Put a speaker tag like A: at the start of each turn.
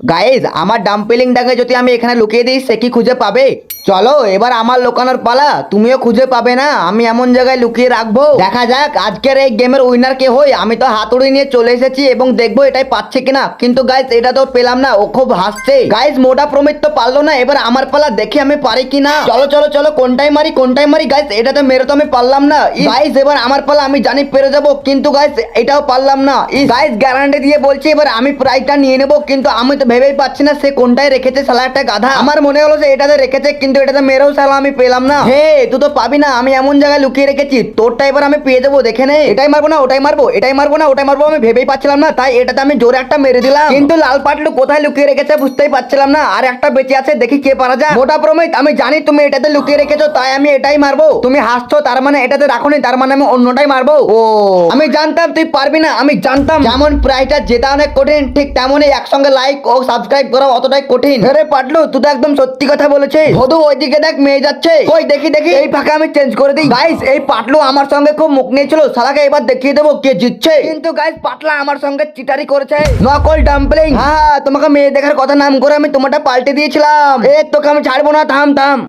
A: Guys আমার ডাম্পেলিংটাকে যদি আমি এখানে লুকিয়ে দিই সে কি খুঁজে পাবে? চলো এবার আমার লুকানোর পালা, তুমিও খুঁজে পাবে না, আমি এমন জায়গায় লুকিয়ে রাখবো। দেখা যাক আজকের এই গেমের উইনার কে হয়। আমি তো হাতুড়ি নিয়ে চলে এসেছি এবং দেখবো এটাই পাচ্ছে কিনা, কিন্তু গাইজ এটা তো পেলাম না, ও খুব হাসছে। গাইজ মোটা প্রমিত তো পারলো না, এবার আমার পালা, দেখি আমি পারি কিনা। চলো চলো চলো, কোনটাই মারি গাইজ, এটা তো মেরে তো আমি পারলাম না। গাইজ এবার আমার পালা, আমি জানি পেরে যাবো, কিন্তু গাইজ এটাও পারলাম না। গাইজ গ্যারান্টি দিয়ে বলছি এবার আমি প্রাইজটা নিয়ে নেবো, কিন্তু আমি তো ভেবেই পাচ্ছি না সে কোনটায় রেখেছে। শালা একটা গাধা, আমার মনে হলো যে এটাতে রেখেছে, কিন্তু এটাতে মেরেও শালা আমি পেলাম না। হে তুই তো পাবি না, আমি এমন জায়গায় লুকিয়ে রেখেছি, তোরটা এবার আমি পেয়ে যাবো, দেখে নে। এটাই মারবো না ওটাই মারবো, এটাই মারবো না ওটাই মারবো, আমি ভেবেই পাচ্ছিলাম না, তাই এটাতে আমি জোরে একটা মেরে দিলাম। কিন্তু লাল পাটলু কোথায় লুকিয়ে রেখেছে বুঝতেই পারছিলাম না। আর একটা বেঁচে আছে, দেখি কে পারা যায়। মোটা প্রমিত আমি জানি তুমি এটাতে লুকিয়ে রেখেছো, তাই আমি এটাই মারবো। তুমি হাসছো, তার মানে এটাতে রাখোনি, তার মানে আমি অন্যটাই মারবো। ও আমি জানতাম তুই পারবি না, আমি জানতাম। যেমন প্রাইজটা জেতা অনেক কঠিন, ঠিক তেমনই একসঙ্গে লাইক ও সাবস্ক্রাইব করা অতটাই কঠিন। আরে পাটলু তুই তো একদম সত্যি কথা বলেছিস। ধদু ওইদিকে দেখ মেয়ে যাচ্ছে, কই দেখি দেখি, এই ফাঁকা আমি চেঞ্জ করে দিই। গাইস এই পাটলু আমার সঙ্গে খুব মুখ নিয়েছিল, শালাকে এবার দেখিয়ে দেবো কে জিতছে। কিন্তু গাইস পাটলা আমার সঙ্গে চিটারি করেছে, নকল ডাম্পলিং। হ্যাঁ তোমাকে মেয়ে দেখার কথা নাম করে আমি তোমারটা পাল্টে দিয়েছিলাম। এ তোকে আমি ছাড়বো না, থাম থাম।